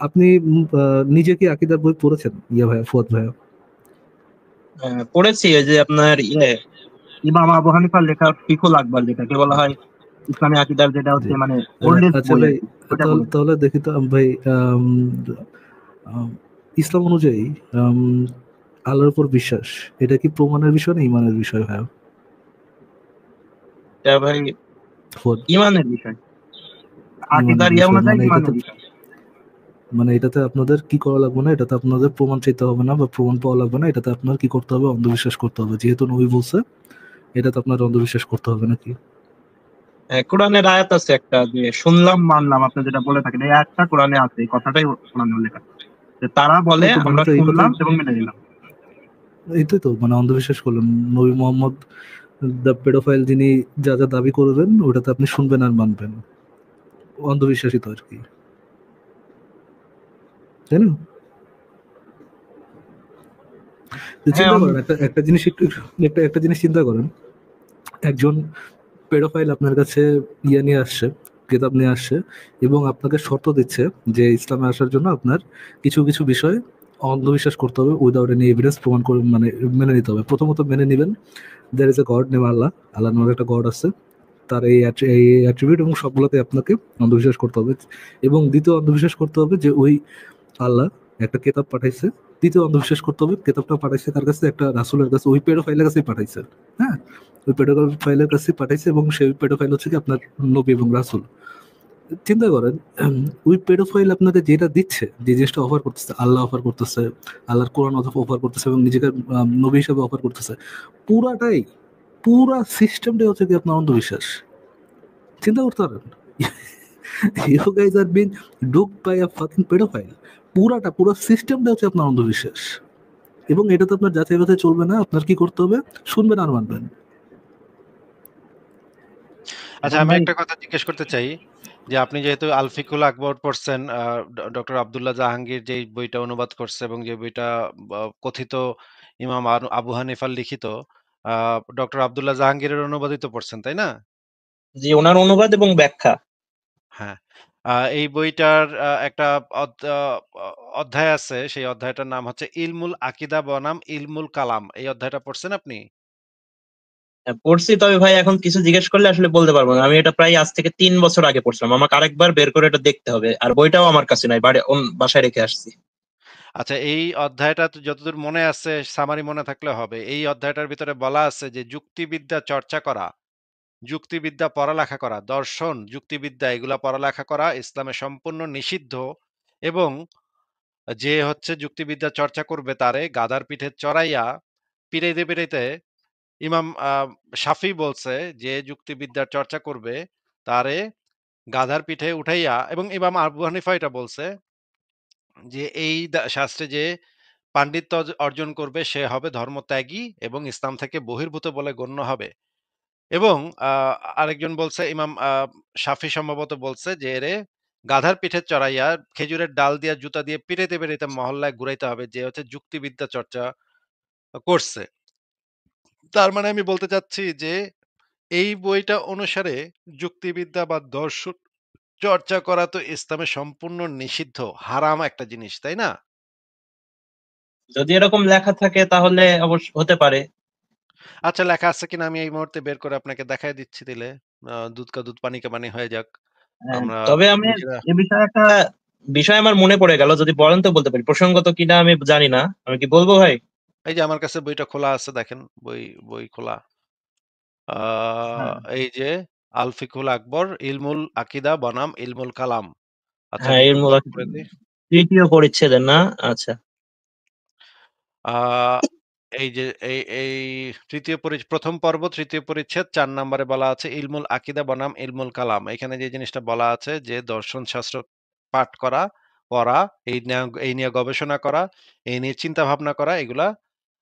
আপনি নিজে কি আকিদার বই পড়েছেন ইয়া ভাইয়া, ফুয়াদ ভাইয়া? পড়েছি ওই যে আপনার ইমাম আবু হানিফার লেখা ফিকুল আকবর, যেটাকে বলা হয় ইসলামী আকিদার, যেটা জি। হচ্ছে মানে ওল্ডেস্ট আচ্ছা বই আর ভাই, কি, ওটা তাহলে পড়েছি। তাহলে দেখি তো ভাই, আম, ইসলাম অনুযায়ী আম, আল্লাহর উপর বিশ্বাস, এটা কি প্রমাণের বিষয় না ইমানের বিষয় ভাইয়া? এটা ভাই ফুয়াদ, ইমানের বিষয়, ইমানের আকিদার বিষয় অনুযায়ী মানে এটাতে, ইমানের বিষয়। মানে এটাতে আপনাদের কি করা লাগবে না, এটাতে আপনাদের প্রমাণ চাইতে হবে না বা প্রমাণ পাওয়া লাগবে না, এটাতে আপনার কি করতে হবে, অন্ধবিশ্বাস করতে হবে, যেহেতু নবী বলছে, এটাতে আপনার অন্ধবিশ্বাস করতে হবে নাকি? কোরআনের আয়াত আছে একটা, যে শুনলাম মানলাম, আপনি যেটা বলে থাকেন, এই আয়াতটা কোরআনে আছে, এই কথাটাই কোরআনে উল্লেখ আছে, যে তারা বলে ওই তো মানে আমরা তো এই কথাই, শুনলাম এবং মেনে নিলাম। এইটাই তো মানে অন্ধবিশ্বাস করলেন। নবী মোহাম্মদ দ্য পেডোফাইল যিনি যা যা দাবি করবেন ওটাতে আপনি শুনবেন আর মানবেন, অন্ধবিশ্বাসী তো আর কি, তাই না? তো হ্যাঁ চিন্তা করেন একটা একটা জিনিস একটু, একটা একটা জিনিস চিন্তা করেন, একজন পেডোফাইল আপনার কাছে ইয়ে নিয়ে আসছে, কিতাব নিয়ে আসছে, এবং আপনাকে শর্ত দিচ্ছে যে ইসলামে আসার জন্য আপনার কিছু কিছু বিষয় অন্ধবিশ্বাস করতে হবে, উইদাউট এনি এভিডেন্স প্রমাণ করে, মানে মেনে নিতে হবে। প্রথমত মেনে নেবেন there is a god name Allah, Allah নামের একটা গড আছে, তার এই অ্যাট্রিবিউট এবং সবগুলোতে আপনাকে অন্ধবিশ্বাস করতে হবে। এবং দ্বিতীয় অন্ধবিশ্বাস করতে হবে যে ওই আল্লাহ একটা কেতাব পাঠাইছে। তৃতীয় অন্ধবিশ্বাস করতে হবে কেতাবটা পাঠাইছে তার কাছে, একটা রাসূলের কাছে, ওই পেডোফাইলের কাছেই পাঠাইছে। হ্যাঁ, ওই পেডোফাইলের কাছে পাঠাইছে এবং সেই পেডোফাইল হচ্ছে কি আপনার নবী এবং রাসূল। চিন্তা করেন, ওই পেডোফাইল আপনাকে যেটা দিচ্ছে, যে জিনিসটা অফার করতেছে, আল্লাহ অফার করতেছে, আল্লাহর কোরআন অফার করতেছে এবং নিজেকে নবী হিসেবে অফার করতেছে, পুরাটাই, পুরা সিস্টেমটাই হচ্ছে কি আপনার অন্ধবিশ্বাস। চিন্তা করতে পারেন, you guys are being ducked by a fucking pedophile. পুরাটা, পুরো সিস্টেমটা হচ্ছে আপনার অন্ধবিশ্বাস। এবং এটা তো আপনার যাচাই বাছাই চলবে না, আপনার কি করতে হবে, শুনবেন আর মানবেন। আচ্ছা, এখন আমি ভাই, একটা কথা জিজ্ঞেস করতে চাই যে আপনি যেহেতু আল ফিকুল আকবর পড়ছেন, ডক্টর আব্দুল্লাহ জাহাঙ্গীর যে বইটা অনুবাদ করছে এবং যে বইটা কথিত ইমাম আবু হানিফার লিখিত, ডক্টর আব্দুল্লাহ জাহাঙ্গীরের অনুবাদিত পড়ছেন, তাই না? যে ওনার অনুবাদ এবং ব্যাখ্যা। হ্যাঁ। এই বইটার একটা অধ্যায় আছে, সেই অধ্যায়টার নাম হচ্ছে ইলমুল আকিদা বনাম ইলমুল কালাম। এই অধ্যায়টা পড়ছেন আপনি? পড়ছি, তবে ভাই এখন কিছু জিজ্ঞেস করলে আসলে বলতে পারবো না। আমি এটা প্রায় আজ থেকে 3 বছর আগে পড়ছিলাম, আমাকে আরেকবার বের করে এটা দেখতে হবে, আর বইটাও আমার কাছে নাই, বাসায় রেখে আসছি। আচ্ছা, এই অধ্যায়টা তো যতদূর মনে আছে, সামারি মনে থাকলে হবে। এই অধ্যায়টার ভিতরে বলা আছে যে যুক্তিবিদ্যা চর্চা করা, যুক্তিবিদ্যা পড়ালেখা করা, দর্শন, যুক্তিবিদ্যা এগুলা পড়ালেখা করা ইসলামে সম্পূর্ণ নিষিদ্ধ, এবং যে হচ্ছে যুক্তিবিদ্যা চর্চা করবে তারে গাধার পিঠে চড়াইয়া পিড়াইতে পিড়াইতে, ইমাম শাফি বলছে যে যুক্তিবিদ্যার চর্চা করবে তারে গাধার পিঠে উঠাইয়া, এবং ইমাম আবু হানিফা এটা বলছে যে এই শাস্ত্রে যে পাণ্ডিত্য অর্জন করবে সে হবে ধর্মত্যাগী এবং ইসলাম থেকে বহির্ভূত বলে গণ্য হবে। এবং আরেকজন বলছে, ইমাম শাফি সম্ভবত বলছে যে এরে গাধার পিঠে চড়াইয়া খেজুরের ডাল দিয়া জুতা দিয়ে পিটাইতে পিটাইতে মহল্লায় ঘুরাইতে হবে, যে হচ্ছে যুক্তিবিদ্যা চর্চা করছে। তার মানে আমি বলতে চাচ্ছি যে এই বইটা অনুসারে যুক্তিবিদ্যা বা দর্শন চর্চা করা তো ইসলামে সম্পূর্ণ নিষিদ্ধ, হারাম একটা জিনিস, তাই না? যদি এরকম লেখা থাকে তাহলে অবশ্য হতে পারে। আচ্ছা, লেখা আছে কিনা আমি এই মুহূর্তে বের করে আপনাকে দেখাই দিচ্ছি, দিলে দুধ কা দুধ পানি কা পানি হয়ে যাক। আমরা তবে আমি নিজেরা। এ বিষয়ে একটা বিষয় আমার মনে পড়ে গেল, যদি বলেন তো বলতে পারি, প্রসঙ্গত কিনা আমি জানি না, আমি কি বলবো ভাই? এই যে আমার কাছে বইটা খোলা আছে, দেখেন, বই বই খোলা। হ্যাঁ, এই যে আল ফিকুল আকবর ইলমুল আকিদা বনাম ইলমুল কালাম। আচ্ছা, হ্যাঁ, আমি এর একটু মূল বড় করে দিই। তৃতীয় পরিচ্ছেদের না? আচ্ছা। আহ এই যে এই তৃতীয় প্রথম পর্ব তৃতীয় পরিচ্ছেদ ৪ নম্বরে বলা আছে ইলমুল আকিদা বনাম ইলমুল কালাম। এখানে যে জিনিসটা বলা আছে যে দর্শন শাস্ত্র পাঠ করা, পড়া, এই নিয়ে গবেষণা করা, এই নিয়ে চিন্তা ভাবনা করা, এগুলা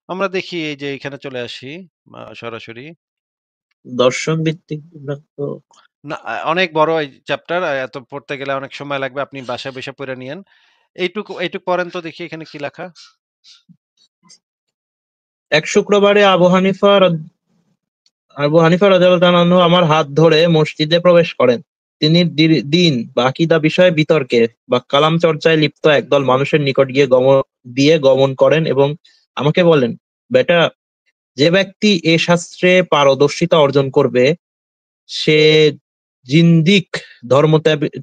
আমরা দেখি। এই যে এখানে চলে আসি সরাসরি। দর্শন ভিত্তিক বিভাগ তো। না, অনেক বড় এই চ্যাপ্টার, এত পড়তে গেলে অনেক সময় লাগবে, আপনি বাসায় বসে পড়ে নিয়েন। এইটুকু এইটুকু পড়েন তো দেখি এখানে কি লেখা। এক শুক্রবারে আবু হানিফা রাদিয়াল্লাহু তাআলা আনহু আমার হাত ধরে মসজিদে প্রবেশ করেন। তিনি দিন বা আকীদা বিষয়ে বিতর্কে বা কালাম চর্চায় লিপ্ত একদল মানুষের নিকট গিয়ে গমন করেন এবং আমাকে বলেন, বেটা, যে ব্যক্তি এ শাস্ত্রে পারদর্শিতা অর্জন করবে সে জিন্দিক, ধর্ম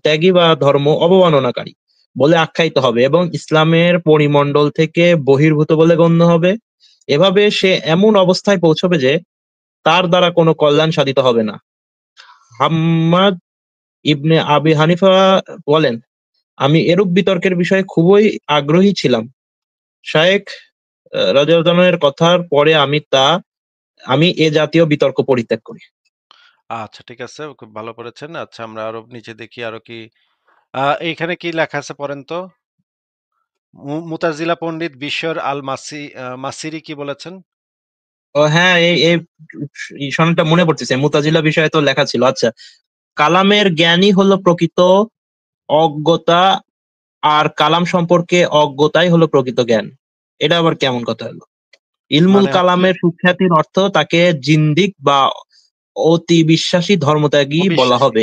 ত্যাগী বা ধর্ম অবমাননাকারী বলে আখ্যায়িত হবে এবং ইসলামের পরিমণ্ডল থেকে বহির্ভূত বলে গণ্য হবে। এভাবে সে এমন অবস্থায় পৌঁছবে যে তার দ্বারা কোনো কল্যাণ সাধিত হবে না। হাম্মাদ ইবনে আবি হানিফা বলেন, আমি এরূপ বিতর্কের বিষয়ে খুবই আগ্রহী ছিলাম। শায়েখ রাদিয়াল্লাহু আনহু এর কথার পরে আমি এ জাতীয় বিতর্ক পরিত্যাগ করি। আচ্ছা, ঠিক আছে। খুব ভালো করেছেন। আচ্ছা, আমরা আরো নিচে দেখি আরো কি এইখানে কি লেখা আছে পড়েন তো? মুতাজিলা পণ্ডিত বিশর আল মাসিরি কি বলেছেন? ও হ্যাঁ, এই সনদটা মনে পড়তেছে, মুতাজিলা বিষয়ে তো লেখা ছিল। আচ্ছা, কালামের জ্ঞানই হলো প্রকৃত অজ্ঞতা, আর কালাম সম্পর্কে অজ্ঞতাই হলো প্রকৃত জ্ঞান। এটা আবার কেমন কথা হলো? ইলমুল মানে হচ্ছে কালামের সুখ্যাতির অর্থ তাকে জিন্দিক বা অতি বিশ্বাসী ধর্মত্যাগী বলা অবিশ্বাসী, হবে।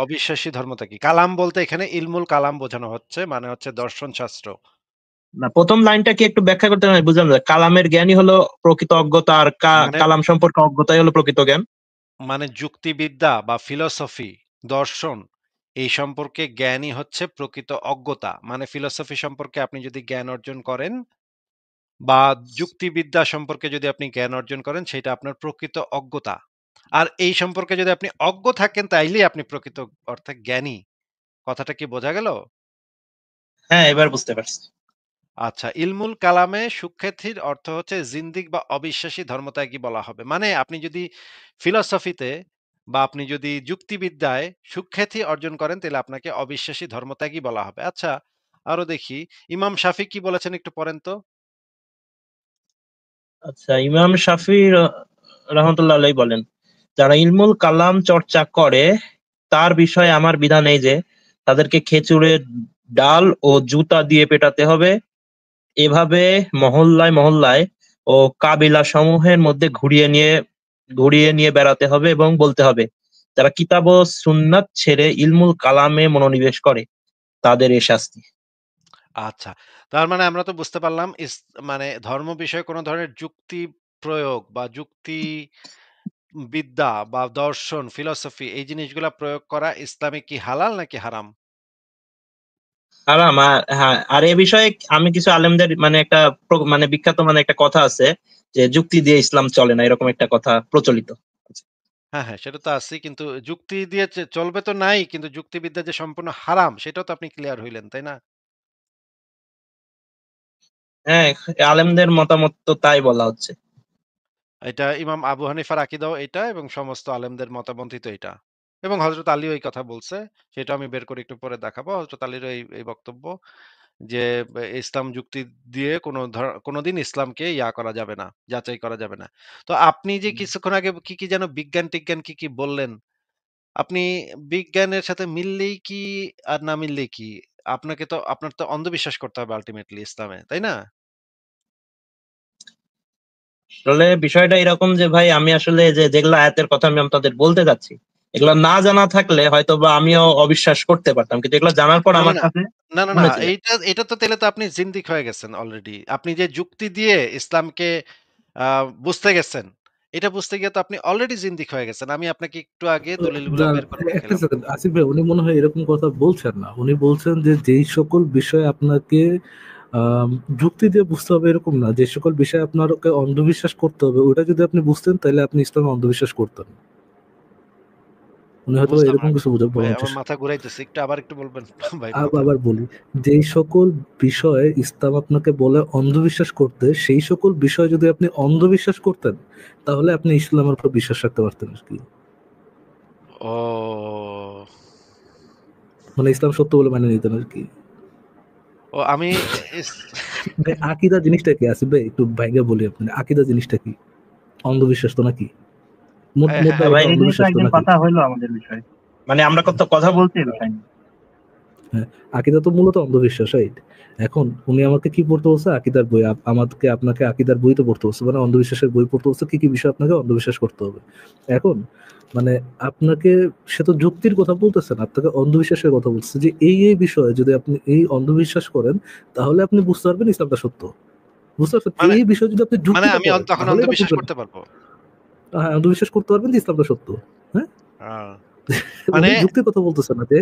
অবিশ্বাসী ধর্মত্যাগী। কালাম বলতে এখানে ইলমুল কালাম বোঝানো হচ্ছে, মানে হচ্ছে দর্শন শাস্ত্র। না, প্রথম লাইনটা কি একটু ব্যাখ্যা করতে না, বুঝলাম না। কালামের জ্ঞানই হলো প্রকৃত অজ্ঞতা, আর মানে কালাম সম্পর্কে অজ্ঞতাই হলো প্রকৃত জ্ঞান। মানে যুক্তিবিদ্যা বা ফিলোসফি, দর্শন এই সম্পর্কে জ্ঞানই হচ্ছে প্রকৃত অজ্ঞতা। মানে ফিলোসফি সম্পর্কে আপনি যদি জ্ঞান অর্জন করেন বা যুক্তিবিদ্যা সম্পর্কে যদি আপনি জ্ঞান অর্জন করেন, সেটা আপনার প্রকৃত অজ্ঞতা। আর এই সম্পর্কে যদি আপনি অজ্ঞ থাকেন, তাইলেই আপনি প্রকৃত অর্থে জ্ঞানী। কথাটা কি বোঝা গেল? হ্যাঁ, এবার বুঝতে পারছি। আচ্ছা, ইলমুল কালামে সুখ্যাতির অর্থ হচ্ছে জিন্দিক বা অবিশ্বাসী ধর্মত্যাগী বলা হবে। মানে আপনি যদি ফিলসফিতে বা আপনি যদি যুক্তিবিদ্যায় সুখ্যাতি অর্জন করেন, তাহলে আপনাকে অবিশ্বাসী ধর্মত্যাগী বলা হবে। আচ্ছা, আরো দেখি ইমাম শাফি কি বলেছেন একটু পড়েন তো। আচ্ছা, ইমাম শাফি রহমতুল্লাহ আলাইহি বলেন, যারা ইলমুল কালাম চর্চা করে তার বিষয়ে আমার বিধান এই যে তাদেরকে খেজুরের ডাল ও জুতা দিয়ে পেটাতে হবে। এভাবে মহল্লায় মহল্লায় ও কাবিলা সমূহের মধ্যে ঘুরিয়ে নিয়ে বেড়াতে হবে এবং বলতে হবে, যারা কিতাব ও সুন্নাত ছেড়ে ইলমুল কালামে মনোনিবেশ করে তাদের এ শাস্তি। আচ্ছা, তার মানে আমরা তো বুঝতে পারলাম মানে ধর্ম বিষয়ে কোনো ধরনের যুক্তি প্রয়োগ বা যুক্তি বিদ্যা বা দর্শন, ফিলসফি এই জিনিসগুলা প্রয়োগ করা ইসলামে কি হালাল নাকি হারাম? হারাম। হ্যাঁ, আর এ বিষয়ে আমি কিছু আলেমদের মানে একটা মানে বিখ্যাত মানে একটা কথা আছে যে যুক্তি দিয়ে ইসলাম চলে না, এরকম একটা কথা প্রচলিত। হ্যাঁ, হ্যাঁ, সেটা তো আছেই। কিন্তু যুক্তি দিয়ে চলবে তো নাই। কিন্তু যুক্তিবিদ্যা যে সম্পূর্ণ হারাম সেটাও তো আপনি ক্লিয়ার হইলেন, তাই না? হ্যাঁ, আলেমদের মতামত তো তাই বলা হচ্ছে। এটা ইমাম আবু হানিফার আকীদাও এটা এবং সমস্ত আলেমদের মতামতই তো এটা। এবং হযরত আলীও এই কথা বলছে। সেটা আমি বের করে একটু পরে দেখাবো। হযরত আলীরও এই বক্তব্য যে ইসলাম যুক্তি দিয়ে কোনদিন ইসলামকে করা যাবে না, যাচাই করা যাবে না। তো আপনি যে কিছুক্ষণ আগে কি যেন বিজ্ঞান-টিজ্ঞান কি বললেন? আপনি বিজ্ঞানের সাথে মিললেই কি আর না মিললেই কি? আপনার তো অন্ধবিশ্বাস করতে হবে আল্টিমেটলি ইসলামে, তাই না? আসলে বিষয়টা এরকম যে ভাই, আমি আসলে যে যেগুলা আয়াতের কথা আমি আপনাদের বলতে যাচ্ছি, এগুলা না জানা থাকলে হয়তো বা আমিও অবিশ্বাস করতে পারতাম, কিন্তু এগুলা জানার পর না, না, আমার না। কাছে না। মনে ছিল। এটা তো তাইলে তো আপনি জিন্দিক হয়ে গেছেন অলরেডি। আপনি যে যুক্তি দিয়ে ইসলামকে আ বুঝতে গেছেন, এটা বুঝতে গিয়ে তো আপনি অলরেডি জিন্দিক হয়ে গেছেন। আমি আপনাকে একটু আগে দলিলগুলা বের করে একটা দেখাইলাম। সেকেন্ড, আসিফ ভাই, উনি মনে হয় এরকম কথা বলছেন না। উনি বলছেন যে যেই সকল বিষয় আপনাকে আম, যুক্তি দিয়ে বুঝতে হবে এরকম না, যে সকল বিষয় আপনাকে অন্ধবিশ্বাস করতে হবে ওটা যদি আপনি বুঝতেন তাহলে আপনি ইসলামে অন্ধবিশ্বাস করতেন। উনি হয়তো বুঝলাম না এরকম কিছু ভাই, বলার আমার চেষ্টা। মাথা ঘুরাইতেছে। আবার একটু বলবেন ভাই কথা। আবার বলি, যেই সকল বিষয়ে ইসলাম আপনাকে বলে অন্ধবিশ্বাস করতে, সেই সকল বিষয় যদি আপনি অন্ধবিশ্বাস করতেন তাহলে আপনি ইসলামের উপর বিশ্বাস রাখতে পারতেন আর কি। ও! মানে ইসলাম সত্য বলে মানে নিতেন আর কি। ও আমি ইস ভাই, আকিদা জিনিসটা কি আসিফ ভাই, একটু ভাইকে বলি আপনার, আকিদা জিনিসটা কি? অন্ধবিশ্বাস তো নাকি? হ্যাঁ, মোদ্দা হ্যাঁ, ভাই, কথা এই নিয়ে তো অন্ধবিশ্বাস তো একদিন নাকি? কথা হইলো আমাদের বিষয়ে, মানে আমরা কত কথা বলছি এই বিষয় নিয়ে। হ্যাঁ, আকীদা তো মূলত অন্ধবিশ্বাস, রাইট? এখন উনি আমাকে কি পড়তে বলছে? আকীদার বই। আমাকে আপনাকে আকীদার বই তো পড়তে বলছে, মানে অন্ধবিশ্বাসের বই পড়তে বলছে, কি কি বিষয় আপনাকে অন্ধবিশ্বাস করতে হবে। এখন মানে আপনাকে, সে তো যুক্তির কথা বলতেছে না, আপনাকে অন্ধবিশ্বাসের কথা বলছে, যে এই বিষয়ে যদি আপনি এই অন্ধবিশ্বাস করেন, তাহলে আপনি বুঝতে পারবেন ইসলামটা সত্য। বুঝতে পারছেন? মানে এই বিষয়ে যদি আপনি মানে যুক্তিটা আমি করেন, তখন তাহলেই না অন্ধবিশ্বাস বুঝবেন। করতে পারবো। হ্যাঁ, অন্ধবিশ্বাস করতে পারবেন যে ইসলামটা সত্য। হ্যাঁ? আহ, মানে উনি যুক্তির কথা বলতেছে না যে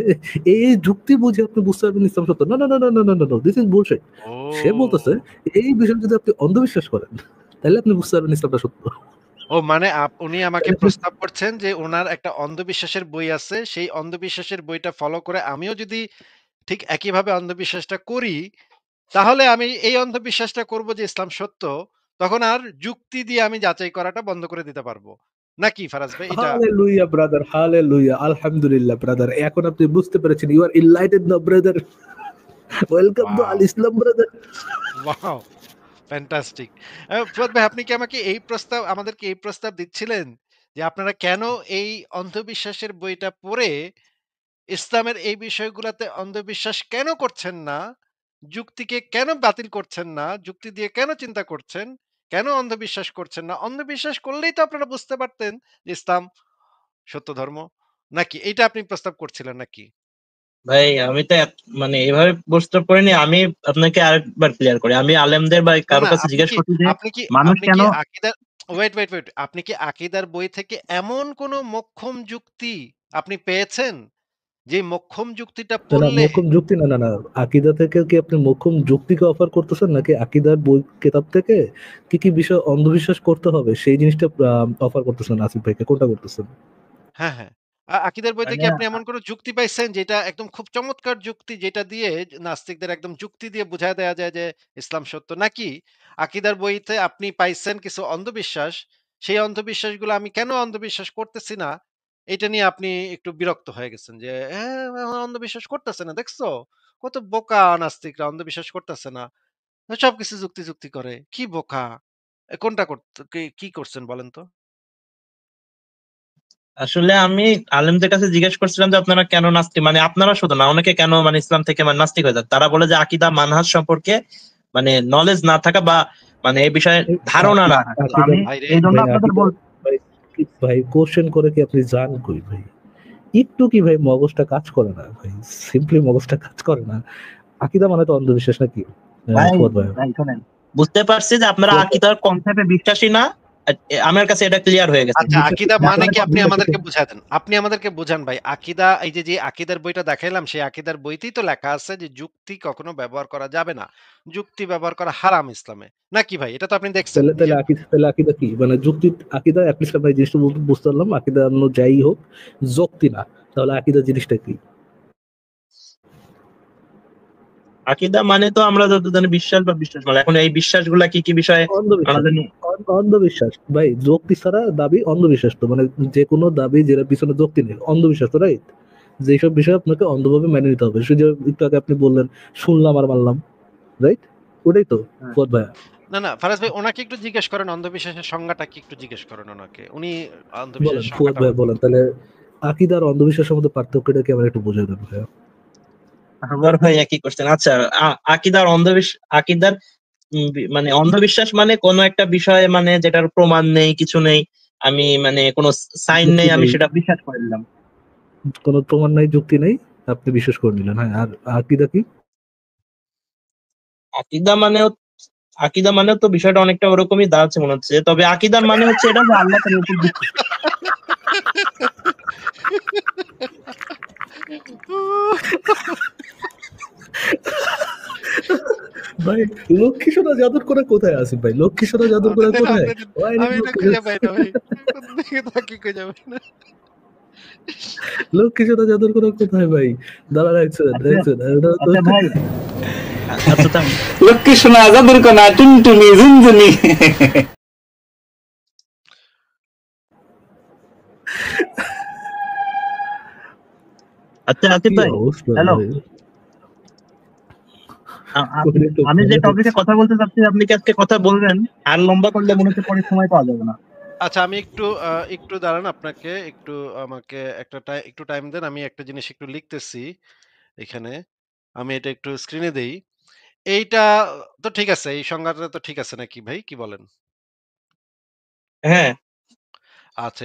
এই যুক্তি বুঝে আপনি বুঝতে পারবেন ইসলাম সত্য। না, না, না, না, না, না, না, না, দিস ইজ বুলশিট। সে বলতেছে ও এই বিষয়ে যদি আপনি অন্ধবিশ্বাস করেন, তাহলে আপনি বুঝতে পারবেন ইসলামটা সত্য। ও মানে উনি আমাকে তাহলে আপনি প্রস্তাব করছেন যে উনার একটা অন্ধবিশ্বাসের বই আছে, সেই অন্ধবিশ্বাসের বইটা ফলো করে আমিও যদি ঠিক একইভাবে অন্ধবিশ্বাসটা করি, তাহলে আমি এই অন্ধবিশ্বাসটা করব যে ইসলাম সত্য, তখন আর যুক্তি দিয়ে আমি যাচাই করাটা বন্ধ করে দিতে পারবো। নাকি ফারাজ ভাই এটা? হালেলুয়া ব্রাদার, হালেলুয়া, আলহামদুলিল্লাহ ব্রাদার। এখন আপনি বুঝতে পেরেছেন, you are enlightened now brother. Welcome to আল wow! Islam brother. Wow! Fantastic. Fuad ভাই আপনি কি আমাকে আমাদেরকে এই প্রস্তাব দিচ্ছিলেন যে আপনারা কেন এই অন্ধবিশ্বাসের বইটা পড়ে ইসলামের এই বিষয়গুলাতে অন্ধবিশ্বাস কেন করছেন না? যুক্তিকে কেন বাতিল করছেন না? যুক্তি দিয়ে কেন চিন্তা করছেন? কেন অন্ধবিশ্বাস করছেন না? অন্ধবিশ্বাস করলেই তো আপনারা বুঝতে পারতেন যে ইসলাম সত্য ধর্ম। নাকি এইটা আপনি প্রস্তাব করছিলেন নাকি? ভাই আমি তো মানে এভাবে প্রস্তাব করিনি। আমি আপনাকে আরেকবার ক্লিয়ার করি। আমি আলেমদের বা না, কারো না কাছে আপনি জিজ্ঞেস কি করছি যে আপনি কি মানুষ আপনি কেন। কি আকীদার ওয়েট। আপনি কি আকীদার বই থেকে এমন কোন মোক্ষম যুক্তি আপনি পেয়েছেন? যে মোক্ষম যুক্তিটা না, না, পড়লে মোক্ষম যুক্তি না, না, না। আকীদা থেকে কি আপনি মোক্ষম যুক্তিকে অফার করতেছেন, নাকি আকীদার বই কেতাব থেকে কি কি বিষয় অন্ধবিশ্বাস করতে হবে সেই জিনিসটা অফার করতেছেন আসিফ ভাইকে? কোনটা করতেছেন? হ্যাঁ, হ্যাঁ। আকীদার বইতে মানে কি আপনি এমন কোন যুক্তি পাইছেন যেটা একদম খুব চমৎকার যুক্তি যেটা দিয়ে নাস্তিকদের একদম যুক্তি দিয়ে বুঝায় দেয়া যায় যে ইসলাম সত্য? নাকি আকীদার বইতে আপনি পাইছেন কিছু অন্ধবিশ্বাস, সেই অন্ধবিশ্বাসগুলো আমি কেন অন্ধবিশ্বাস করতেছি না, এইটা নিয়ে আপনি একটু বিরক্ত হয়ে গেছেন যে, "হ্যাঁ, অন্ধবিশ্বাস করতেছে না, দেখছো? কত বোকা নাস্তিকরা অন্ধবিশ্বাস করতেছে না। সবকিছু যুক্তি করে। কি বোকা!" কোনটা কি করছেন বলেন তো? আসলে আমি আলেমদের কাছে জিজ্ঞেস করছিলাম যে আপনারা কেন নাস্তিক, মানে আপনারা শুধু না, অনেকে কেন মানে ইসলাম থেকে মানে নাস্তিক হয়ে যায়। তারা বলে যে আকীদা মানহাজ সম্পর্কে মানে নলেজ না থাকা বা মানে এই বিষয়ে এই ধারণা না থাকা। তো আকীদা, আমি ভাইরে এই জন্য ভাই আপনাদের আকীদা, বল। ভাই ভাই কোশ্চেন করে কি আপনি জান কই ভাই? একটু কি ভাই মগজটা কাজ করে না ভাই? সিম্পলি মগজটা কাজ করে না। আকীদা মানে তো অন্ধবিশ্বাস নাকি? ভাই ফুয়াদ ভাই, ভাই শোনেন, বুঝতে পারছি যে আপনারা ফুয়াদ ভাই, আকীদার কনসেপ্টে বিশ্বাসী না। আমার কাছে এটা ক্লিয়ার হয়ে গেছে। আচ্ছা, বিশ্বাসী আকীদা যে মানে আপনাদের কি আপনি বিশ্বাসী তো। আমাদেরকে বুঝায় দেন। আপনি আমাদেরকে বুঝান ভাই। আকীদা এই যে আকীদার বইটা দেখাইলাম সেই আকীদার বইতেই তো লেখা আছে যে যুক্তি কখনো ব্যবহার করা যাবে না। যুক্তি ব্যবহার করা হারাম ইসলামে। নাকি ভাই? এটা তো আপনি দেখছেন তাহলে তাহলে নিজের আকীদা, তাহলে আকীদা কি? মানে যুক্তি, আকীদা এটলিস্ট আমরা এই জিনিসটা বুঝতে পারলাম, আকীদা অন্য যাই হোক, যুক্তি না। তাহলে আকীদা জিনিসটা কি? আকীদা মানে তো আমরা যত জানি বিশ্বাস বা বিশ্বাস বলে। এখন এই বিশ্বাসগুলা কি কি বিষয়ে আমরা অন্ধবিশ্বাস। জানি। অন্ধবিশ্বাস ভাই, যুক্তি ছাড়া দাবি অন্ধবিশ্বাস। তো মানে যে কোনো দাবি যেটার পিছনে যুক্তি নেই অন্ধবিশ্বাস, তো রাইট? যেসব বিষয় আপনাকে অন্ধভাবে মেনে নিতে হবে, সে যে একটু আগে আপনি বললেন শুনলাম আর মানলাম, রাইট? ওটাই তো ফুয়াদ ভাইয়া। না, না ফারাজ ভাই ওনাকে একটু জিজ্ঞেস করেন অন্ধবিশ্বাসের সংজ্ঞাটা কি একটু জিজ্ঞেস করেন ওনাকে। উনি বলেন অন্ধবিশ্বাসের ফুয়াদ সংজ্ঞাটা ভাইয়া, বলেন তাহলে। আকীদা আর অন্ধবিশ্বাসের মধ্যে পার্থক্যটা কি আমার একটু বুঝিয়ে দেন ভাইয়া। আবার ভাই একই কোশ্চেন। আচ্ছা, আকীদার আকীদার মানে অন্ধবিশ্বাস মানে কোন একটা বিষয়ে মানে যেটার প্রমাণ নেই, কিছু নেই, আমি মানে কোনো সাইন যুক্তি নেই, আমি নেই, সেটা বিশ্বাস করে নিলাম। কোনো প্রমাণ নাই, যুক্তি নেই, আপনি বিশ্বাস করে নিলেন। হ্যাঁ, আর আকীদা কি? আকীদা মানে আকীদা মানে তো বিষয়টা অনেকটা ওরকমই দাঁড়াচ্ছে মনে হচ্ছে। তবে আকীদার মানে হচ্ছে এটা যে আল্লাহ তাআলার উপর বিশ্বাস। ভাই, লক্ষ্মী সোনা জাদুর কোনা কোথায় আছে ভাই? লক্ষ্মী সোনা জাদুর কোনা কোথায়? আমি Why need আমি তো লক্ষ্মী খুঁজে সোনা? পাই না ভাই। কোন দিকে তাকিয়ে খুঁজে পাই না। লক্ষ্মী সোনা জাদুর কোনা কোথায় ভাই? দাঁড়ান এক সেকেন্ড, আচ্ছা এক সেকেন্ড। এটা তো আচ্ছা ভাই, আচ্ছা তাই। লক্ষ্মী সোনা জাদুর কোনা টুনটুনি ঝুনঝুনি। আচ্ছা আতিফ কি ভাই, অবস্থা হ্যালো। ভাই? আপনি, ওরে তো আমি যে ভালো টপিকে হচ্ছে। কথা বলতে চাচ্ছি আপনি কি আজকে কথা বলবেন? আর লম্বা করলে মনে হচ্ছে পরে সময় পাওয়া যাবে না। আচ্ছা আমি একটু দাঁড়ান আপনাকে একটু আমাকে একটু টাইম দেন। আমি একটা জিনিস একটু লিখতেছি এখানে। আমি এটা একটু স্ক্রিনে দেই। এইটা তো ঠিক আছে। এই সংজ্ঞাটা তো ঠিক আছে নাকি ভাই? কি বলেন? হ্যাঁ, আচ্ছা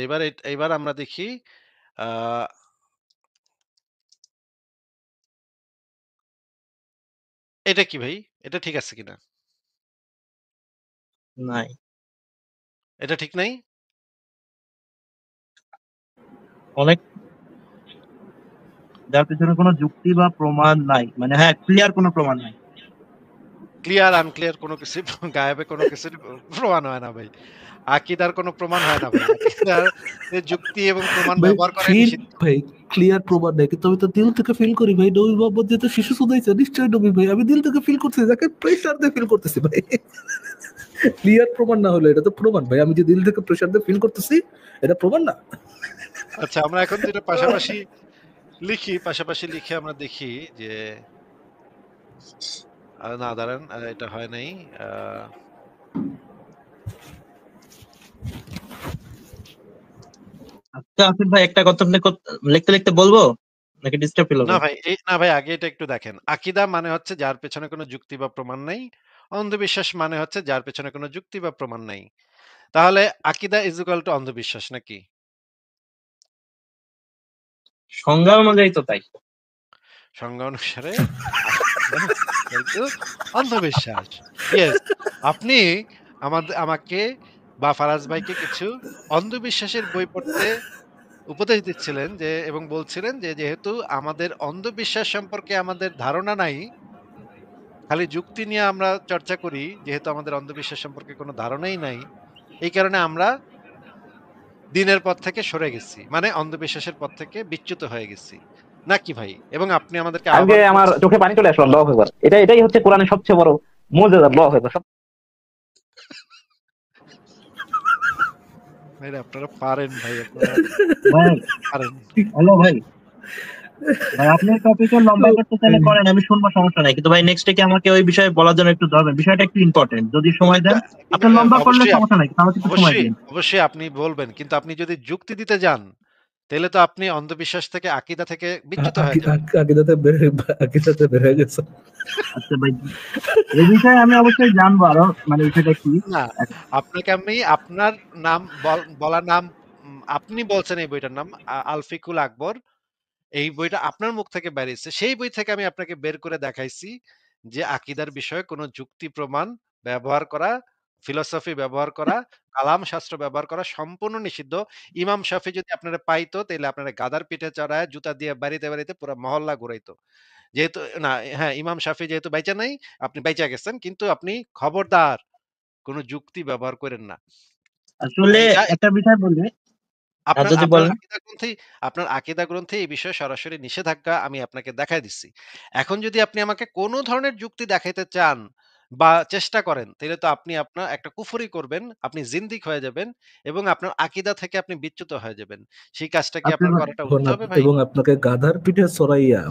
এবার আমরা দেখি আ এটা কি ভাই? এটা ঠিক আছে কিনা? নাই। এটা ঠিক নাই? অনেক যার পেছনে কোনো যুক্তি বা প্রমাণ নাই। মানে হ্যাঁ, ক্লিয়ার কোনো প্রমাণ নাই। ক্লিয়ার আনক্লিয়ার কোনো কিছুই গায়েবে কোনো কিছুর প্রমাণ হয় না ভাই। আকীদার কোনো প্রমাণ হয় না ভাই। আকীদার যুক্তি এবং প্রমাণ ভাই ব্যবহার করাই ফিল নিষিদ্ধ। ভাই ক্লিয়ার প্রমাণ নেই কিন্তু আমি তো দিল থেকে ফিল করি ভাই নবী মোহাম্মদ যেহেতু শিশু শুধাইছে নিশ্চয়ই নবী ভাই আমি দিল থেকে ফিল করতেছি যাকে প্রেশার দিয়ে ফিল করতেছি ভাই ক্লিয়ার প্রমাণ না হলে এটা তো প্রমাণ ভাই আমি যে দিল থেকে প্রেশার দিয়ে ফিল করতেছি এটা প্রমাণ না আচ্ছা আমরা এখন যেটা পাশাপাশি লিখে আমরা দেখি যে না দাঁড়ান এটা হয় নাই। আ আচ্ছা আসিফ ভাই, একটা কথা আপনি লিখতে লিখতে বলবো নাকি ডিস্টার্ব ফিল হবে? না ভাই আগে এটা একটু দেখেন। আকীদা মানে হচ্ছে যার পেছনে কোনো যুক্তি বা প্রমাণ নাই। অন্ধবিশ্বাস মানে হচ্ছে যার পেছনে কোনো যুক্তি বা প্রমাণ নাই। তাহলে আকীদা ইস ইকুয়াল টু অন্ধবিশ্বাস নাকি? সংজ্ঞা অনুযায়ী তো তাই। সংজ্ঞা অনুসারে আকীদা ইকুয়াল টু অন্ধবিশ্বাস। ইয়েস, আপনি আমাকে বা ফারাজ ভাইকে কিছু অন্ধবিশ্বাসের বই পড়তে উপদেশ দিচ্ছিলেন যে এবং বলছিলেন যে যেহেতু আমাদের অন্ধবিশ্বাস সম্পর্কে আমাদের ধারণা নাই, খালি যুক্তি নিয়ে আমরা চর্চা করি, যেহেতু আমাদের অন্ধবিশ্বাস সম্পর্কে কোনো ধারণাই নাই, এই কারণে আমরা দ্বীনের পথ থেকে সরে গেছি। মানে অন্ধবিশ্বাসের পথ থেকে বিচ্যুত হয়ে গেছি। নাকি ভাই? এবং আপনি আমাদেরকে আজকে আহ্বান আমার করছেন। চোখে পানি চলে আসলো আল্লাহু আকবার। এটাই হচ্ছে কোরআনের সবচেয়ে বড় মুজিজা, আল্লাহু আকবার। ভাই আপনারা পারেন ভাই, আপনারা ভাই, পারেন। হ্যালো ভাই। ভাই আপনি টপিকে লম্বা করতে চাইলে করেন, আমি শুনবো, সমস্যা নাই। কিন্তু ভাই নেক্সট কি আমাকে ওই বিষয়ে বলার জন্য একটু ধরবেন, বিষয়টা একটু ইম্পর্টেন্ট। যদি সময় দেন, আপনি লম্বা করলে অবশ্যই সমস্যা নাই, তাও একটু সময় দিন। অবশ্যই আপনি বলবেন। কিন্তু আপনি যদি যুক্তি দিতে যান, তাইলে তো আপনি অন্ধবিশ্বাস থেকে আকীদা থেকে বিচ্যুত হয়ে যাবেন। আকিদাতে বেড়ে গেছে আচ্ছা ভাই, এই বিষয়ে আমি অবশ্যই জানবো আরো, মানে বিষয়টা কি। না, আপনাকে আমি আপনার নাম বলার নাম আপনি বলছেন এই বইটার নাম আল-ফিকুল আকবর। এই বইটা আপনার মুখ থেকে বেরিয়েছে। সেই বই থেকে আমি আপনাকে বের করে দেখাইছি যে আকীদার বিষয়ে কোন যুক্তি প্রমাণ ব্যবহার করা, ফিলোসফি ব্যবহার করা, কালাম শাস্ত্র ব্যবহার করা সম্পূর্ণ নিষিদ্ধ। ইমাম শাফি যদি আপনারে পাইতো তাইলে আপনারে গাধার পিঠে চড়ায় জুতা দিয়ে বাড়িতে পুরা মহল্লা ঘুরাইতো। যেহেতু না হ্যাঁ, ইমাম শাফি যেহেতু বাইচা নাই, আপনি বাইচা গেছেন। কিন্তু আপনি খবরদার কোন যুক্তি ব্যবহার কইরেন না। আসলে এইটা একটা বিষয় বলি, আর আপনার যদি আপনার বলেন। আকীদা গ্রন্থে এই বিষয়ে সরাসরি নিষেধাজ্ঞা আমি আপনাকে দেখায় দিচ্ছি। এখন যদি আপনি আমাকে কোন ধরনের যুক্তি দেখাইতে চান বা চেষ্টা করেন, তাইলে তো আপনি আপনার একটা কুফরি করবেন, আপনি জিন্দিক হয়ে যাবেন এবং আপনার আকীদা থেকে আপনি বিচ্যুত হয়ে যাবেন। সেই কাজটা কি আচ্ছা আপনার ভাই, করাটা উচিত হবে ভাই? এবং আপনাকে গাধার পিঠে চড়াইয়া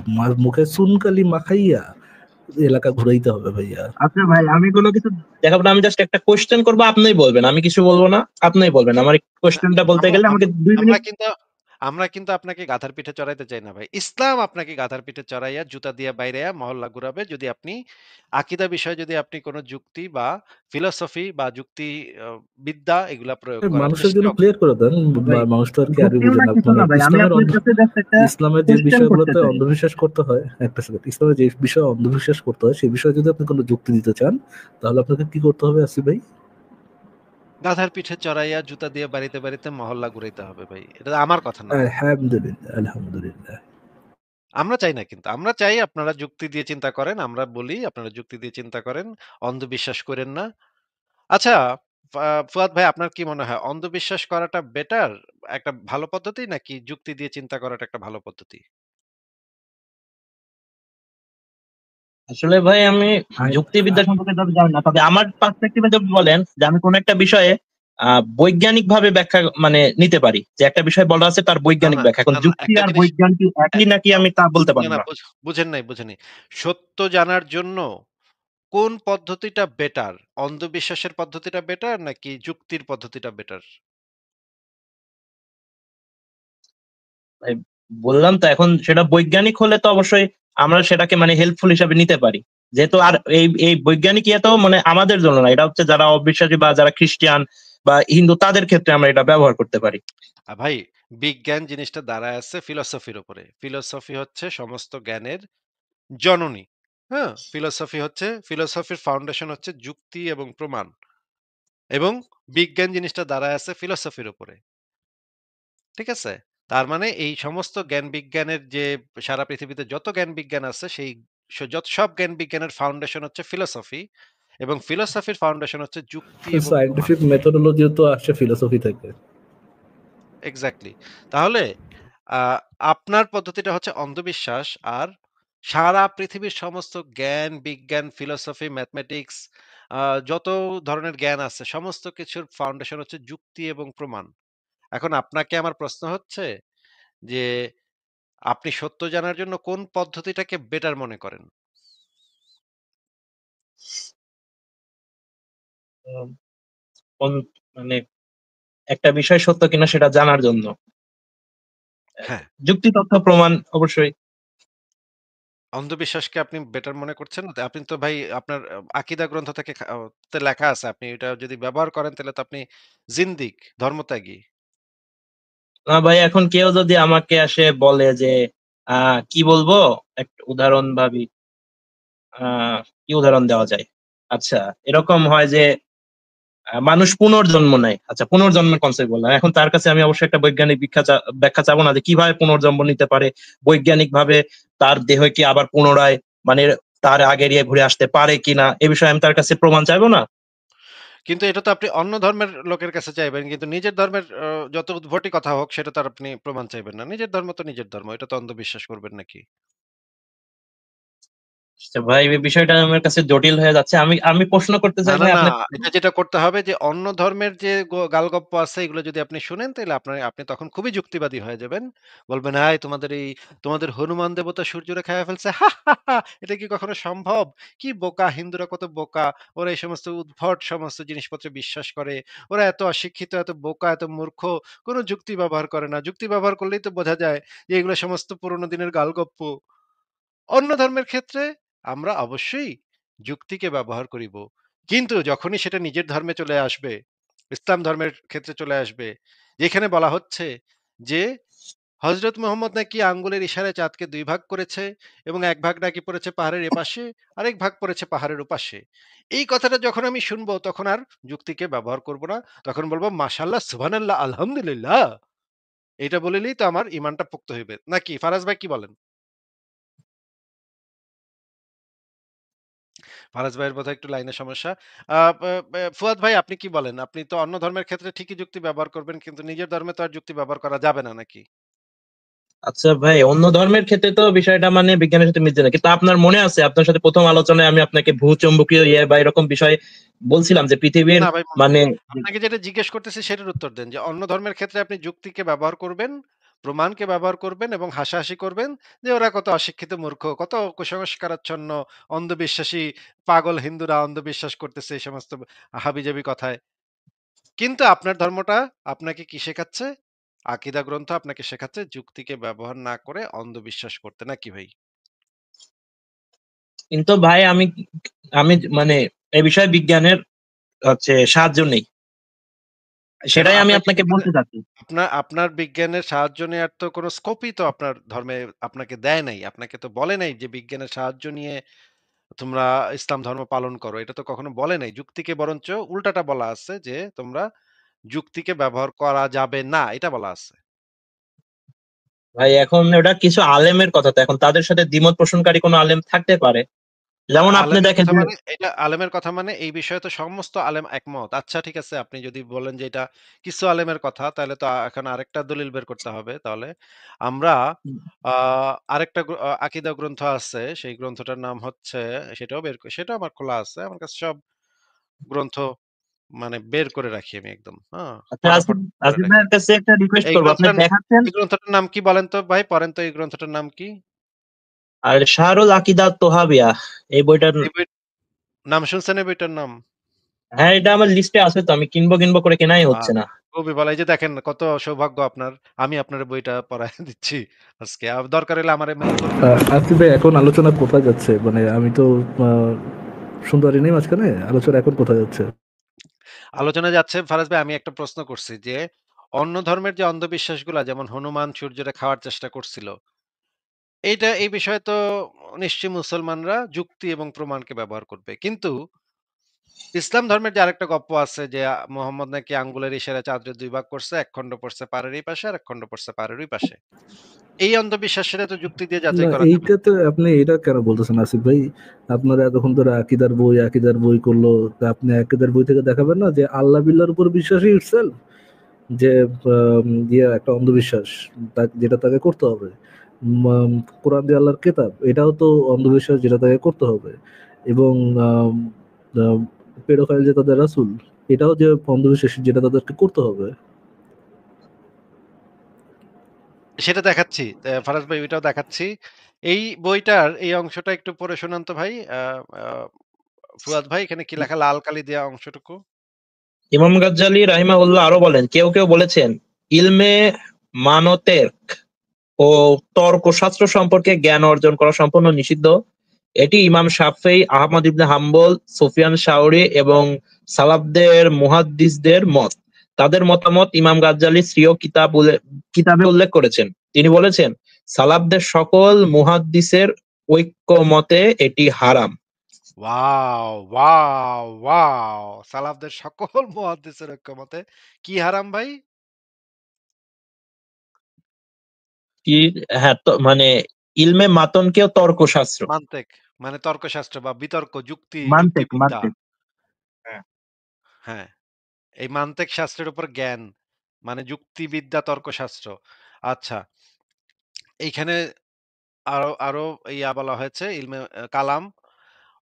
মুখে চুনকালি মাখাইয়া এলাকা ঘুরাইতে হবে ভাইয়া আচ্ছা ভাই, আমি কোনো কিছু দেখাবো না, আমি জাস্ট একটা কোশ্চেন করবো, আপনিই বলবেন, আমি কিছু বলবো না, আপনিই বলবেন। আমার না, কোশ্চেনটা বলতে আম গেলে আম আমাকে 2 মিনিট। আমরা কিন্তু আমরা কিন্তু আপনাকে গাধার পিঠে চড়াইতে চাই না ভাই। ইসলাম আপনাকে গাধার পিঠে চড়াইয়া জুতা দিয়া বাইরাইয়া মহল্লা ঘুরাবে যদি আপনি আকীদা বিষয়ে যদি আপনি কোন যুক্তি বা ফিলোসফি বা যুক্তি আ বিদ্যা এগুলা প্রয়োগ করার মানুষের জন্য চেষ্টাও ক্লিয়ার করে দেন ভাই, মানুষ তো আর কি আরবি যুক্তিও বুঝে না না কিছু মানে না ভাই, আমি আপনার কাছে জাস্ট একটা ইসলামের যে কোশ্চেন করতে বিষয়গুলোতে চাই। অন্ধবিশ্বাস করতে হয় একটা সেকেন্ড ইসলামের যে বিষয়ে অন্ধবিশ্বাস করতে হয় সেই বিষয়ে যদি আপনি কোনো যুক্তি দিতে চান তাহলে আপনাকে কি করতে হবে আসিফ ভাই গাধার পিঠে চড়াইয়া জুতা দিয়ে বাড়িতে মহল্লা ঘুরাইতে হবে ভাই। এটা আমার কথা না। আলহামদুলিল্লাহ আলহামদুলিল্লাহ আমরা চাই না কিন্তু। আমরা চাই আপনারা যুক্তি দিয়ে চিন্তা করেন। আমরা বলি আপনারা যুক্তি দিয়ে চিন্তা করেন। অন্ধবিশ্বাস কইরেন না। আচ্ছা, ফুয়াদ ভাই আপনার কি মনে হয় অন্ধবিশ্বাস করাটা বেটার একটা ভালো পদ্ধতি নাকি যুক্তি দিয়ে চিন্তা করাটা একটা ভালো পদ্ধতি? আসলে ভাই আমি আই- যুক্তিবিদ্যা আ- সম্পর্কে যত জানি না, তবে আমার পার্সপেক্টিভে যদি বলেন যে আমি কোন একটা বিষয়ে বৈজ্ঞানিক ভাবে ব্যাখ্যা মানে নিতে পারি, যে একটা বিষয় বলা আছে তার না, বৈজ্ঞানিক না, ব্যাখ্যা। এখন না, না যুক্তি একটা আর জিনিস বৈজ্ঞানিক অ্যা একই নাকি অ আমি তা বলতে না, পারবো না না। বুঝেন নাই। সত্য জানার জন্য কোন পদ্ধতিটা বেটার? অন্ধবিশ্বাসের পদ্ধতিটা বেটার নাকি যুক্তির পদ্ধতিটা বেটার? ভাই বললাম তো, এখন সেটা বৈজ্ঞানিক হলে তো অবশ্যই আমরা সেটাকে মানে হেল্পফুল হিসাবে নিতে পারি। যেহেতু আর এই বৈজ্ঞানিক ইয়ে তো মানে আমাদের জন্য না, এটা হচ্ছে যারা অবিশ্বাসী বা যারা খ্রিস্টান বা হিন্দু তাদের ক্ষেত্রে আমরা এটা ব্যবহার করতে পারি। ভাই, বিজ্ঞান জিনিসটা দাঁড়ায় আছে ফিলসফির উপরে। ফিলসফি হচ্ছে সমস্ত জ্ঞানের জননী। হ্যাঁ? ফিলসফির ফাউন্ডেশন হচ্ছে যুক্তি এবং প্রমাণ। এবং বিজ্ঞান জিনিসটা দাঁড়ায় আছে ফিলসফির উপরে। ঠিক আছে? তার মানে এই সমস্ত জ্ঞান বিজ্ঞানের যে সারা পৃথিবীতে যত জ্ঞান বিজ্ঞান আছে সেই যত সব জ্ঞান বিজ্ঞানের ফাউন্ডেশন হচ্ছে ফিলসফি, এবং ফিলসফির ফাউন্ডেশন হচ্ছে যুক্তি এবং প্রমাণ। সায়েন্টিফিক মেথোডোলজিও তো আসছে ফিলোসফি থেকে। এক্সাক্টলি। তাহলে আপনার পদ্ধতিটা হচ্ছে অন্ধবিশ্বাস, আর সারা পৃথিবীর সমস্ত জ্ঞান বিজ্ঞান ফিলসফি ম্যাথমেটিক্স যত ধরনের জ্ঞান আছে সমস্ত কিছুর ফাউন্ডেশন হচ্ছে যুক্তি এবং প্রমাণ। এখন আপনাকে আমার প্রশ্ন হচ্ছে যে আপনি সত্য জানার জন্য কোন পদ্ধতিটাকে বেটার মনে করেন? উম, কোন মানে একটা বিষয় সত্য কিনা সেটা জানার জন্য হ্যাঁ। যুক্তি তথ্য প্রমাণ অবশ্যই। অন্ধবিশ্বাসকে আপনি বেটার মনে করছেন? আপনি তো ভাই আপনার আকীদা গ্রন্থ থেকে তে লেখা আছে। আপনি এটা যদি ব্যবহার করেন তাহলে তো আপনি জিন্দিক, ধর্মত্যাগী। না ভাই, এখন কেউ যদি আমাকে আসে বলে যে কি বলবো, একটা উদাহরণ ভাবি, কি উদাহরণ দেওয়া যায়? আচ্ছা, এরকম হয় যে মানুষ পুনর্জন্ম নেয়। আচ্ছা, পুনর্জন্মের কনসেপ্ট বললাম, এখন তার কাছে আমি অবশ্যই একটা বৈজ্ঞানিক ব্যাখ্যা চাবো না যে কিভাবে পুনর্জন্ম নিতে পারে, বৈজ্ঞানিক ভাবে তার দেহ কি আবার পুনরায় মানে তার আগের ইয়ে ঘুরে আসতে পারে কিনা, এ বিষয়ে আমি তার কাছে প্রমাণ চাইবো না। কিন্তু এটা তো আপনি অন্য ধর্মের লোকের কাছে চাইবেন। কিন্তু নিজের ধর্মের যত উদ্ভটই কথা হোক সেটা তো আর আপনি প্রমাণ চাইবেন না। নিজের ধর্ম তো নিজের ধর্ম। এটা তো অন্ধবিশ্বাস করবেন নাকি? আচ্ছা ভাই, এই বিষয়টা আমার কাছে জটিল হয়ে যাচ্ছে। আমি আমি প্রশ্ন করতে না, চাই না, ভাই না। আপনার। এটা যেটা করতে হবে যে অন্য ধর্মের যে গালগপ্প আছে এগুলো যদি আপনি শুনেন তাইলে আপনি তখন খুবই যুক্তিবাদী হয়ে যাবেন। বলবেন, "হাই তোমাদের হনুমান দেবতা সূর্যরে খাইয়া ফেলছে। হা, হা, হা! এটা কি কখনো সম্ভব? কি বোকা! হিন্দুরা কত বোকা! ওরা এই সমস্ত উদ্ভট সমস্ত জিনিসপত্রে বিশ্বাস করে। ওরা এত অশিক্ষিত, এত বোকা, এত মূর্খ। কোন যুক্তি ব্যবহার করে না। যুক্তি ব্যবহার করলেই তো বোঝা যায় যে এগুলো সমস্ত পুরোনো দিনের গালগপ্প।" অন্য ধর্মের ক্ষেত্রে আমরা অবশ্যই যুক্তিকে ব্যবহার করিব। কিন্তু যখনই সেটা নিজের ধর্মে চলে আসবে, ইসলাম ধর্মের ক্ষেত্রে চলে আসবে, যেখানে বলা হচ্ছে যে হযরত মুহাম্মদ নাকি আঙ্গুলের ইশারায় চাঁদকে ২ ভাগ করেছে এবং ১ ভাগ নাকি পড়েছে পাহাড়ের এপাশে, আরেক ভাগ পড়েছে পাহাড়ের ওপাশে। এই কথাটা যখন আমি শুনবো তখন আর যুক্তিকে ব্যবহার করব না। তখন বলব মাশাআল্লাহ, সুবহানাল্লাহ, আলহামদুলিল্লাহ। এটা বলিলেই তো আমার ঈমানটা পোক্ত হইবে। নাকি ফারাজ ভাই কি বলেন? ফারাজ ভাইয়ের বোধহয় একটু লাইনের সমস্যা। আ বে বে ফুয়াদ ভাই আপনি কি বলেন? আপনি তো অন্য ধর্মের ক্ষেত্রে ঠিকই যুক্তি ব্যবহার করবেন কিন্তু নিজের ধর্মে তো আর যুক্তি ব্যবহার করা যাবে না নাকি? আচ্ছা ভাই, অন্য ধর্মের ক্ষেত্রে তো বিষয়টা মানে বিজ্ঞানের সাথে মিলছে না, কিন্তু আপনার মনে আছে আপনার সাথে প্রথম আলোচনায় আমি আপনাকে ভূচম্বকীয় ইয়ে বা এরকম বিষয় বলছিলাম যে পৃথিবীর না ভাই মনে মানে। নেই। আপনাকে যেটা জিজ্ঞেস করতেছি সেটার উত্তর দেন যে অন্য ধর্মের ক্ষেত্রে আপনি যুক্তিকে ব্যবহার করবেন, প্রমাণকে ব্যবহার করবেন এবং হাসাহাসি করবেন যে ওরা কত অশিক্ষিত মূর্খ, কত কুসংস্কারাচ্ছন্ন, অন্ধবিশ্বাসী, পাগল হিন্দুরা অন্ধবিশ্বাস করতেছে এই সমস্ত হাবিজাবি কথায়। কিন্তু আপনার ধর্মটা আপনাকে কি শেখাচ্ছে? আকীদা গ্রন্থ আপনাকে শেখাচ্ছে যুক্তিকে ব্যবহার না করে অন্ধবিশ্বাস করতে, নাকি ভাই? কিন্তু ভাই আমি আমি মানে এই বিষয়ে বিজ্ঞানের হচ্ছে সাহায্য নেই, কেন সেটাই আমি আপনার কি আপনাকে বিজ্ঞানে বলতে চাচ্ছি। আপনার বিজ্ঞানের সাহায্য নেয়ার তো কোনো স্কোপই তো আপনার ধর্মে আপনাকে দেয় নাই। আপনাকে তো বলে নাই যে বিজ্ঞানের সাহায্য নিয়ে তোমরা ইসলাম ধর্ম পালন করো। এটা তো কখনো বলে নাই। যুক্তিকে বরঞ্চ উল্টাটা বলা আছে যে তোমরা যুক্তিকে ব্যবহার করা যাবে না। এটা বলা আছে। ভাই এখন ওটা কিছু আলেমের কথা, তো এখন তাদের সাথে দ্বিমত পোষণকারী কোনো আলেম থাকতে পারে, যেমন আপনি আলেমের দেখেন কথা যে। মানে এটা আলেমের কথা মানে এই বিষয়ে তো সমস্ত আলেম একমত। আচ্ছা ঠিক আছে, আপনি যদি বলেন যে এটা কিছু আলেমের কথা তাহলে তো এখন আরেকটা দলিল বের করতে হবে। তাহলে আমরা আ আরেকটা আকীদা গ্রন্থ আছে। সেই গ্রন্থটার নাম হচ্ছে, সেটাও আমার খোলা আছে। আমার কাছে সব গ্রন্থ মানে বের করে রাখি আমি একদম। হ্যাঁ? আচ্ছা, আসিফ ফটাফট করে আসিফ রাখি। ভাইয়ের কাছে একটা রিকোয়েস্ট এই করবো, আপনি গ্রন্থটার দেখাচ্ছেন। এই গ্রন্থটার নাম কি বলেন তো ভাই? পড়েন তো এই গ্রন্থটার নাম কি? আর শাহরুল আকিদা তোহাবিয়া, এই বইটার। এই বই নাম শুনছেন এই বইটার নাম? হ্যাঁ, এটা আমার লিস্টে আছে, তো আমি কিনবো কিনবো করে কেনাই আ হচ্ছে না। খুবই ভালো। এই যে দেখেন কত সৌভাগ্য আপনার। আমি আপনার বইটা পড়ায় দিচ্ছি আজকে। দরকার হলে আমারে মেইল করবেন। আসিফ ভাই, এখন আলোচনা কোথায় যাচ্ছে? মানে আমি তো শুনতে পারি নাই মাঝখানে, আলোচনা এখন কোথায় যাচ্ছে? আলোচনা যাচ্ছে ফারাজ ভাই, আমি একটা প্রশ্ন করছি যে, অন্য ধর্মের যে অন্ধবিশ্বাসগুলা যেমন হনুমান সূর্যরে খাওয়ার চেষ্টা করছিল। এই বিষয়ে তো নিশ্চয়ই মুসলমানরা যুক্তি এবং প্রমাণকে ব্যবহার করবে। কিন্তু ইসলাম ধর্মের যে আরেকটা গপ্প আছে যে মোহাম্মদ নাকি আঙ্গুলের ইশারায় চাঁদের ২ ভাগ করছে। এক খণ্ড পড়ছে পাড়ের এই পাশে, আর এক খণ্ড পড়ছে পাড়ের ওই পাশে। এই অন্ধবিশ্বাসের তো যুক্তি দিয়ে না, যাচাই করা যাবে। এইটা তো আপনি এটা কেন বলতেছেন আসিফ ভাই? আপনারা এতক্ষণ ধরে আকিদার বই করলো, তা আপনি আকিদার বই থেকে দেখাবেন না যে আল্লাহ বিল্লাহর উপর বিশ্বাসই ইটসেলফ যে একটা অন্ধবিশ্বাস, যেটা তাকে করতে হবে। উম, কোরআন যে আল্লাহর কেতাব, এটাও তো অন্ধবিশ্বাস যেটা তাকে করতে হবে। এবং পেডোফাইল যে তাদের রাসূল, এটাও যে অন্ধবিশ্বাস যেটা তাদেরকে করতে হবে। সেটা দেখাচ্ছি। ফারাজ ভাই ওইটাও দেখাচ্ছি। এই বইটার এই অংশটা একটু পড়ে শোনান তো ভাই। আ আ ফুয়াদ ভাই, এখানে কি লেখা লাল কালি দেয়া অংশটুকু? ইমাম গাজ্জালী রাহিমাহুল্লাহ আরো বলেন, কেউ কেউ বলেছেন ইলমে মানতেক ও তর্কশাস্ত্র সম্পর্কে জ্ঞান অর্জন করা সম্পূর্ণ নিষিদ্ধ। এটি ইমাম শাফেঈ, আহমদ ইবনে হাম্বল, সুফিয়ান শাওরি এবং সালাফদের মুহাদ্দিসদের মত। তাদের মতামত ইমাম গাজ্জালী শ্রীয় কিতাবে উল্লেখ করেছেন। তিনি বলেছেন, সালাফদের সকল মুহাদ্দিসের ঐক্যমতে এটি হারাম। ওয়াও! ওয়াও! ওয়াও! সালাফদের সকল মুহাদ্দিসের ঐক্যমতে কি হারাম ভাই? কি? হ্যাঁ, তো মানে ইলমে মাতনকেও তর্কশাস্ত্র। মান্তেক মানে তর্কশাস্ত্র বা বিতর্ক, যুক্তি, মানতেক যুক্তিবিদ্যা। মানতেক হ্যাঁ। হ্যাঁ, এই মান্তেক শাস্ত্রের উপর জ্ঞান মানে যুক্তিবিদ্যা, তর্কশাস্ত্র। আচ্ছা, এইখানে আরো আরো বলা হয়েছে ইলমে কালাম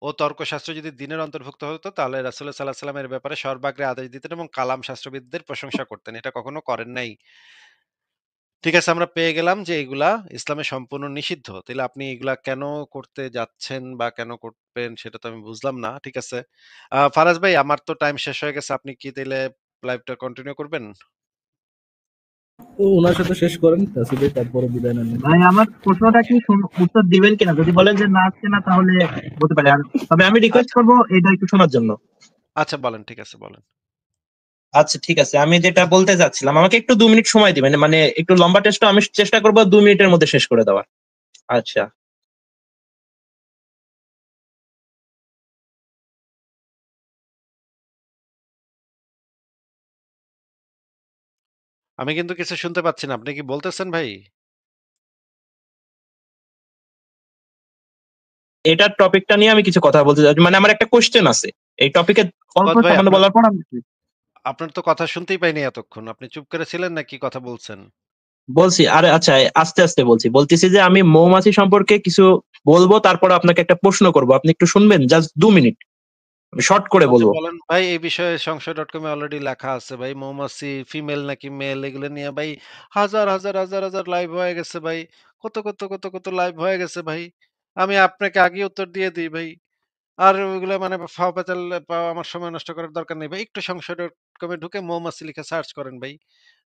ও তর্কশাস্ত্র যদি দ্বীনের অন্তর্ভুক্ত হতো তাহলে রাসূলুল্লাহ সাল্লাল্লাহু আলাইহি ওয়াসাল্লাম এর ব্যাপারে সর্বাগ্রে আদেশ দিতেন এবং কালাম শাস্ত্রবিদদের প্রশংসা করতেন। এটা কখনো করেন নাই। ঠিক আছে, আমরা পেয়ে গেলাম যে এগুলা ইসলামে সম্পূর্ণ নিষিদ্ধ। তাইলে আপনি এগুলা কেন করতে যাচ্ছেন বা কেন করবেন সেটা তো আমি বুঝলাম না। ঠিক আছে। ফারাজ ভাই, আমার তো টাইম শেষ হয়ে গেছে। আপনি কি তাইলে লাইভটা কন্টিনিউ করবেন? ও, ওনার সাথে শেষ করেন আসিফ ভাই, তারপরে বিদায় নেন নাকি? ভাই আমার প্রশ্নটা কি উত্তর দিবেন কিনা? যদি বলেন যে না আসছে না তাহলে বলতে পারি। আর তবে আমি রিকোয়েস্ট আচ্ছা, করবো এটা একটু শোনার জন্য। আচ্ছা বলেন। ঠিক আছে, বলেন। আচ্ছা ঠিক আছে, আমি যেটা বলতে যাচ্ছিলাম, আমাকে একটু 2 মিনিট সময় দিবেন, মানে একটু লম্বা টেস্টটা আমি চেষ্টা করবো 2 মিনিটের মধ্যে শেষ করে দেওয়ার। আচ্ছা। আমি কিন্তু কিছু শুনতে পাচ্ছি না। আপনি কি বলতেছেন ভাই? এটার টপিকটা নিয়ে আমি কিছু কথা বলতে চাচ্ছি, মানে আমার একটা কোশ্চেন আছে এই টপিকে, অল্প ফুয়াদ ভাই, সামান্য আপনার বলার পর আমি আপনার তো কথা শুনতেই পাইনি এতক্ষণ। আপনি চুপ করে ছিলেন নাকি কথা বলছেন? বলছি। আরে আচ্ছা, আস্তে আস্তে বলতেছি যে আমি মৌমাছি সম্পর্কে কিছু বলবো, তারপর আপনাকে একটা প্রশ্ন করবো, আপনি একটু শুনবেন, জাস্ট 2 মিনিট, আমি শর্ট করে আচ্ছা বলবো। বলেন ভাই। এই বিষয়ে সংশয়.com এ অলরেডি লেখা আছে ভাই। মৌমাছি ফিমেল নাকি মেল এগুলো নিয়ে ভাই হাজার লাইভ হয়ে গেছে ভাই। কত লাইভ হয়ে গেছে ভাই। আমি আপনাকে আগেই উত্তর দিয়ে দিই ভাই। আর ওইগুলা মানে ফাও পেঁচাল আমার সময় নষ্ট করার দরকার নেই ভাই। একটু সংশয়.com এ ঢুকে মৌমাছি লিখে সার্চ করেন ভাই।